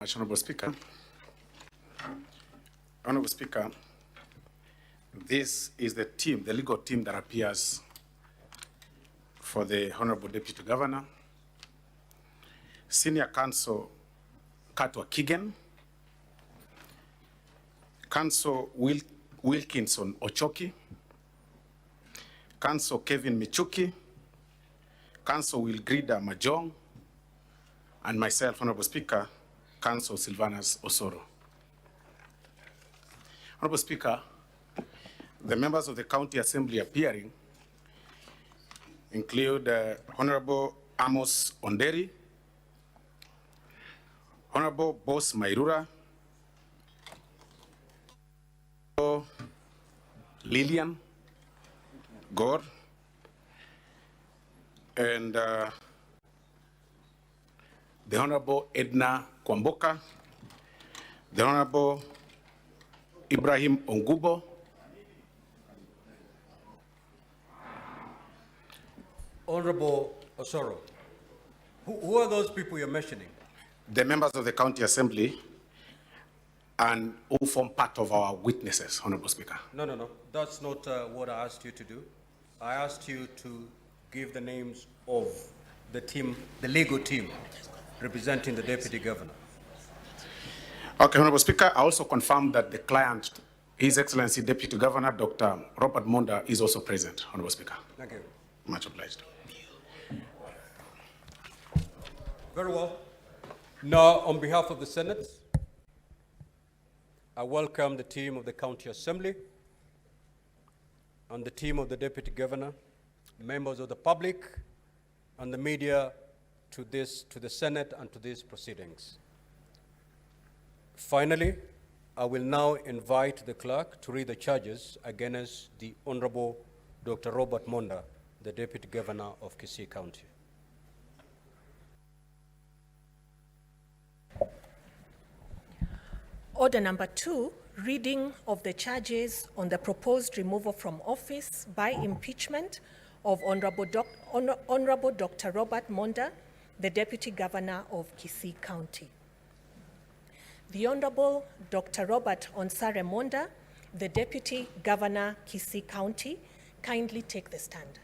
Honorable Speaker. Honorable Speaker, this is the team, the legal team that appears for the Honorable Deputy Governor. Senior Counsel Katwa Kigen, Counsel Wilkinson Ochoki, Counsel Kevin Michuki, Counsel Wilgrida Majong, and myself, Honorable Speaker, Counsel Sylvanus Osoro. Honorable Speaker, the members of the County Assembly appearing include Honorable Amos Onderi, Honorable Boss Mairura, Lillian Gore, and the Honorable Edna Kwamboka, the Honorable Ibrahim Ongubo, Honorable Osoro, who are those people you're mentioning? the members of the County Assembly, and who form part of our witnesses, Honorable Speaker. No. That's not what I asked you to do. I asked you to give the names of the team, the legal team, representing the Deputy Governor. Okay, Honorable Speaker, I also confirm that the client, His Excellency Deputy Governor, Dr. Robert Monda, is also present, Honorable Speaker. Thank you. Much obliged. Very well. Now, on behalf of the Senate, I welcome the team of the County Assembly and the team of the Deputy Governor, members of the public, and the media to the Senate and to these proceedings. Finally, I will now invite the clerk to read the charges against the Honorable Dr. Robert Monda, the Deputy Governor of Kisii County. Order number 2, reading of the charges on the proposed removal from office by impeachment of Honorable Dr. Robert Monda, the Deputy Governor of Kisii County. The Honorable Dr. Robert Onsare Monda, the Deputy Governor, Kisii County, kindly take the stand.